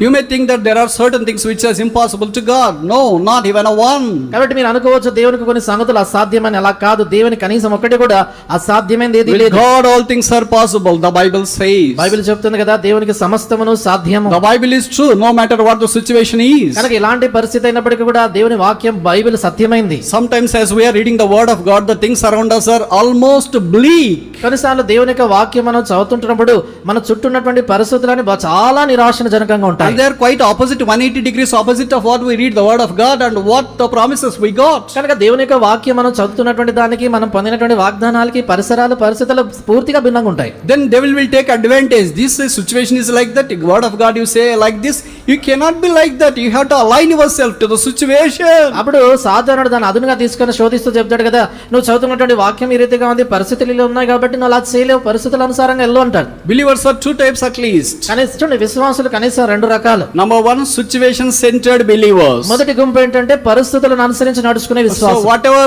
You may think that there are certain things which are impossible to God. No, not even a one. కాబట్టి మీరు అనుకోవచ్చు దేవునికి కొన్ని సంగతులు అసాధ్యమని. అలా కాదు, దేవుని కనీసం ఒకటి కూడా అసాధ్యమైనది ఏదీ With లేదు. God all things are possible, the Bible says. Bible చెప్తుంది కదా, దేవునికి సమస్తమును సాధ్యము. The Bible is true no matter what the situation is. కనుక ఇలాంటి పరిస్థితి అయినప్పటికీ కూడా దేవుని వాక్యం Bible సత్యమైంది. Sometimes as we are reading the word of God, the things around us are almost bleak. కొన్నిసార్లు దేవుని యొక్క వాక్యం మనం చదువుతుంటున్నప్పుడు మన చుట్టూ ఉన్నటువంటి పరిస్థితులని చాలా నిరాశజనకంగా ఉంటాయి. And they are quite opposite, 180 degrees opposite of what we read the word of God and what the promises we got. కనుక దేవుని యొక్క వాక్యం మనం చదువుతున్నటువంటి దానికి మనం పొందినటువంటి వాగ్దానాలకి పరిస్థితులు పూర్తిగా భిన్నంగా ఉంటాయి. Then devil will take advantage. This situation is like that. Word of God you say like this. You cannot be like that. You have to align yourself to the situation. అప్పుడు సాధారణుడు దాన్ని అదునుగా తీసుకొని శోధిస్తూ చెప్తాడు కదా, నువ్వు చదువుతున్నటువంటి వాక్యం ఈ రీతిగా ఉంది, పరిస్థితులు ఇలా ఉన్నాయి కాబట్టి నువ్వు అలా చేయలేవు, పరిస్థితుల అనుసారంగా వెళ్ళు అంటాడు. Believers are two types at least. కనీసం చూడండి, విశ్వాసులు కనీసం రెండు రకాలు. Number one, situation centered believers. మొదటి గుంపు ఏంటంటే పరిస్థితులను అనుసరించి నడుచుకునే So విశ్వాసం. whatever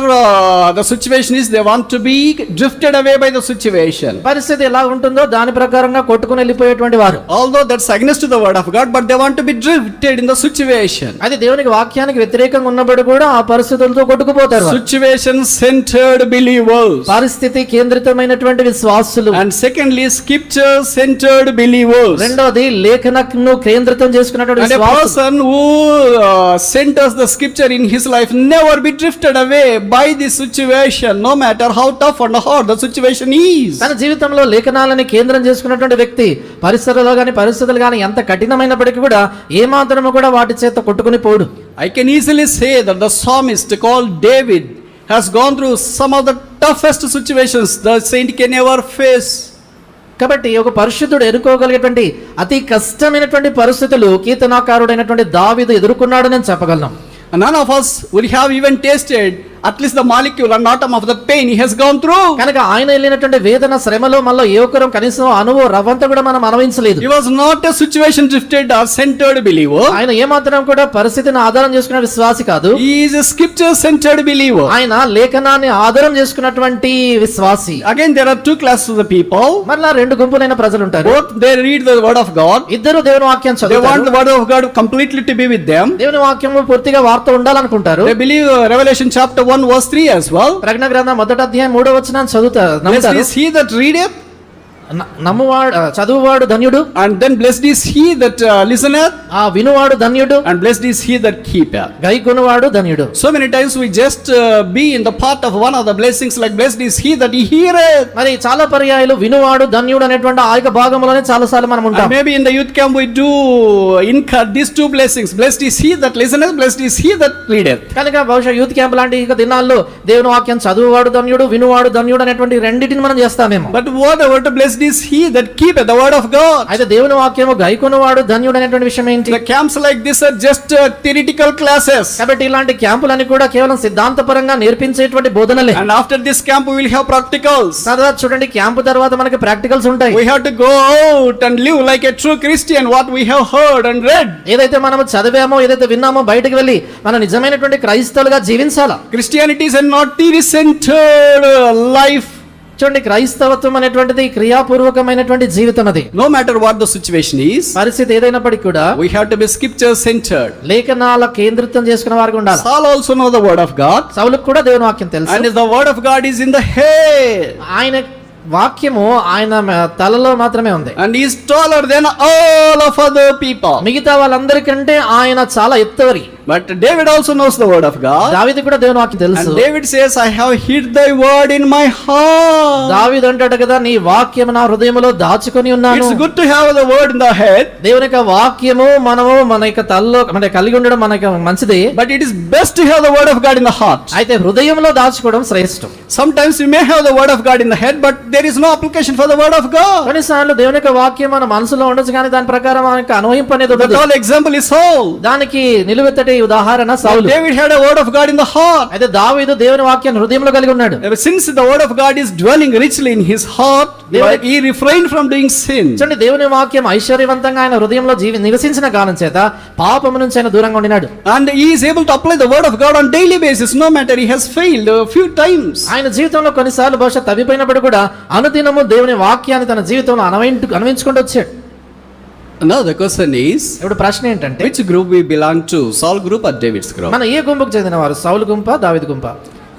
the situation is, they want to be drifted away by the situation. పరిస్థితి ఎలా ఉంటుందో దాని ప్రకారంగా కొట్టుకుని వెళ్ళిపోయేటువంటి వారు. Although that's against the word of God, but they want to be drifted in the situation. అది దేవునికి వాక్యానికి వ్యతిరేకంగా ఉన్నప్పుడు కూడా ఆ పరిస్థితులతో కొట్టుకుపోతారు. Situation centered believers. పరిస్థితి కేంద్రితమైనటువంటి విశ్వాసులు. And secondly, scripture centered believers. రెండోది లేఖనను కేంద్రితం చేసుకున్నటువంటి And a విశ్వాసులు. person who centers the scripture in his life never be drifted away by this situation, no matter how tough and hard the situation is. తన జీవితంలో లేఖనాలని కేంద్రం చేసుకున్నటువంటి వ్యక్తి పరిస్థితులు గాని ఎంత కఠినమైనప్పటికీ కూడా ఏమాత్రము కూడా వాటి చేత కొట్టుకుని పోడు. I can easily say that the psalmist called David has gone through some of the toughest situations the saint can ever face. కాబట్టి ఒక పరిశుద్ధుడు ఎదుర్కోగలిగేటువంటి అతి కష్టమైనటువంటి పరిస్థితులు కీర్తనాకారుడైనటువంటి దావీదు ఎదుర్కొన్నాడు నేను చెప్పగలను. None of us would have even tasted at least the molecule and atom of the pain he has gone through. కనుక ఆయన వెళ్ళినటువంటి వేదన శ్రమలో మనలో ఏ ఒక్కరం కనీసం అణువు రవ్వంతా కూడా మనం అనుభవించలేదు. He was not a situation drifted or centered believer. ఆయన ఏమాత్రం కూడా పరిస్థితిని ఆధారం చేసుకున్న విశ్వాసి కాదు. He is a scripture centered believer. ఆయన లేఖనాన్ని ఆధారం చేసుకున్నటువంటి విశ్వాసి. Again there are two classes of the people. మరలా రెండు గుంపులైన ప్రజలు ఉంటారు. Both they read the word of God. ఇద్దరు దేవుని వాక్యం They want చదువుతారు. the word of God completely to be with them. దేవుని వాక్యము పూర్తిగా వార్త ఉండాలనుకుంటారు. They believe Revelation chapter 1 verse 3 as well. ప్రకటన గ్రంథం 1వ అధ్యాయం 3వ వచనాన్ని Blessed నమ్ముతారు. is he that readeth, నమ్మువాడు చదువువాడు ధన్యుడు. and then blessed is he that listeneth, ఆ వినువాడు ధన్యుడు. and blessed is he that keepeth. గైకొనువాడు ధన్యుడు. So many times we just be in the part of one of the blessings like blessed is he that heareth. మరి చాలా పర్యాయాలు వినువాడు ధన్యుడు అనేటువంటి ఆ యొక్క భాగంలోనే చాలా సార్లు మనం And ఉంటాం. maybe in the youth camp we do incur these two blessings. Blessed is he that listeneth, blessed is he that readeth. కనుక బహుశా యూత్ క్యాంప్ లాంటి ఇక దినాల్లో దేవుని వాక్యం చదువువాడు ధన్యుడు, వినువాడు ధన్యుడు అనేటువంటి రెండింటిని మనం చేస్తామేమో. But whatever the blessed is he that keepeth the word of God. అయితే దేవుని వాక్యము గైకొనువాడు ధన్యుడు అనేటువంటి విషయం ఏంటి? The camps like this are just theoretical classes. కాబట్టి ఇలాంటి క్యాంపులన్నీ కూడా కేవలం సిద్ధాంతపరంగా నేర్పించేటువంటి బోధనలే. And after this camp we will have practicals. తర్వాత చూడండి, క్యాంపు తర్వాత మనకి ప్రాక్టికల్స్ ఉంటాయి. We have to go out and live like a true Christian what we have heard and read. ఏదైతే మనం చదివామో, ఏదైతే విన్నామో బయటకు వెళ్ళి మన నిజమైనటువంటి క్రైస్తవులుగా జీవించాలా. Christianity is a not theory-centered life. చూడండి, క్రైస్తవత్వం అనేటువంటిది క్రియాపూర్వకమైనటువంటి జీవితం. అది No matter what the situation is, పరిస్థితి ఏదైనప్పటికీ కూడా we have to be scripture-centered. లేఖనాల కేంద్రితం చేసుకున్న వారికి ఉండాలి. Saul also know the word of God. సౌలుకు కూడా దేవుని వాక్యం తెలుసు. And the word of God is in the head. ఆయన వాక్యము ఆయన తలలో మాత్రమే ఉంది. And he is taller than all of other people. మిగతా వాళ్ళందరికంటే ఆయన చాలా ఎత్తువరి. But David also knows the word of God. దావీదు కూడా దేవుని వాక్యం తెలుసు. And David says, I have hid thy word in my heart. దావీదు అంటాడు కదా, నీ వాక్యము నా హృదయములో దాచుకొని ఉన్నాను. It's good to have the word in the head. దేవుని యొక్క వాక్యము మనము మన యొక్క తలలో మన కలిగి ఉండడం మనకి మంచిది. But it is best to have the word of God in the heart. అయితే హృదయంలో దాచుకోవడం శ్రేష్టం. Sometimes you may have the word of God in the head, but there is no application for the word of God. కొన్నిసార్లు దేవుని యొక్క వాక్యం మన మనసులో ఉండొచ్చు, కానీ దాని ప్రకారం మనకి అన్వయింపు అనేది The ఉండదు. tall example is Saul. దానికి నిలువెత్తటి ఉదాహరణ సౌలు. David had a word of God in the heart. అయితే దావీదు దేవుని వాక్యాన్ని హృదయంలో కలిగి ఉన్నాడు. Since the word of God is dwelling richly in his heart, he refrained from doing sin. చూడండి, దేవుని వాక్యం ఐశ్వర్యవంతంగా ఆయన హృదయంలో నివసించిన కారణం చేత పాపము నుంచి ఆయన దూరంగా ఉండినాడు. And he is able to apply the word of God on daily basis, no matter he has failed a few times. ఆయన జీవితంలో కొన్నిసార్లు బహుశా తప్పిపోయినప్పుడు కూడా అనుదినము దేవుని వాక్యాన్ని తన జీవితంలో అన్వయించుకుంటూ వచ్చాడు. Now the question is, ఇప్పుడు ప్రశ్న ఏంటంటే which group we belong to? Saul group or David's group? మన ఏ గుంపుకు చెందిన వారు? సౌలు గుంప, దావీదు గుంప?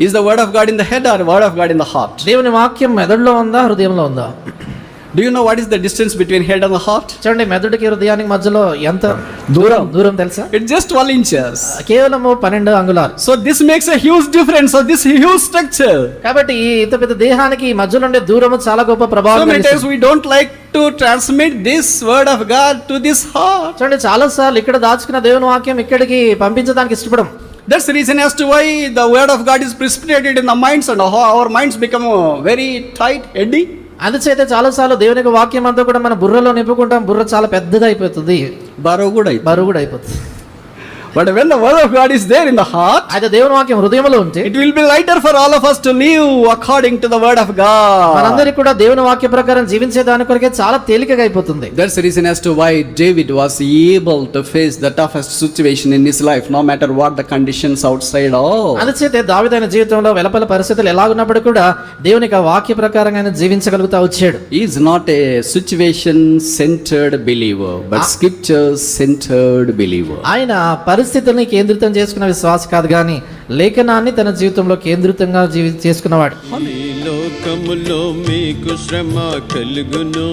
Is the word of God in the head or word of God in the heart? దేవుని వాక్యం మెదడులో ఉందా, హృదయంలో ఉందా? Do you know what is the distance between head and the heart? చూడండి, మెదడుకి హృదయానికి మధ్యలో ఎంత దూరం తెలుసా? It's just 12 inches. కేవలము 12 అంగుళాలు. So this makes a huge difference. So this huge structure. కాబట్టి ఈ ఇంత పెద్ద దేహానికి ఈ మధ్యలో ఉండే దూరము చాలా గొప్ప So ప్రభావం many times కలిగిస్తుంది. we don't like to transmit this word of God to this heart. చూడండి, చాలా సార్లు ఇక్కడ దాచుకున్న దేవుని వాక్యం ఇక్కడికి పంపించడానికి ఇష్టపడం. That's the reason as to why the word of God is precipitated in the minds and how our minds become very tight, heady. అందుచేత చాలా సార్లు దేవుని యొక్క వాక్యం అంతా కూడా మన బుర్రలో నింపుకుంటాం. బుర్ర చాలా పెద్దది అయిపోతుంది, బరువు కూడా అయిపోతుంది. But when the word of God is there in the heart, అయితే దేవుని వాక్యం హృదయంలో ఉంటే it will be lighter for all of us to live according to the word of God. మనందరికీ కూడా దేవుని వాక్య ప్రకారం జీవించే దాని కొరకే చాలా తేలికగా అయిపోతుంది. That's the reason as to why David was able to face the toughest situation in his life, no matter what the conditions outside are. అందుచేత దావీదు జీవితంలో వెలుపల పరిస్థితులు ఎలాగున్నప్పుడు కూడా దేవుని యొక్క వాక్య ప్రకారంగా ఆయన జీవించగలుగుతా వచ్చాడు. He is not a situation centered believer, but scripture centered believer. ఆయన పరిస్థితుల్ని కేంద్రితం చేసుకున్న విశ్వాస కాదు కానీ లేఖనాన్ని తన జీవితంలో కేంద్రితంగా చేసుకున్నవాడు. ఈ లోకములో మీకు శ్రమ కలుగును,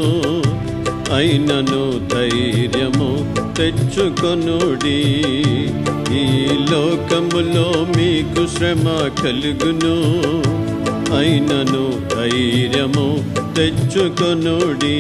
అయినను ధైర్యము తెచ్చుకొనుడి. ఈ లోకములో మీకు శ్రమ కలుగును, అయినను ధైర్యము తెచ్చుకొనుడి.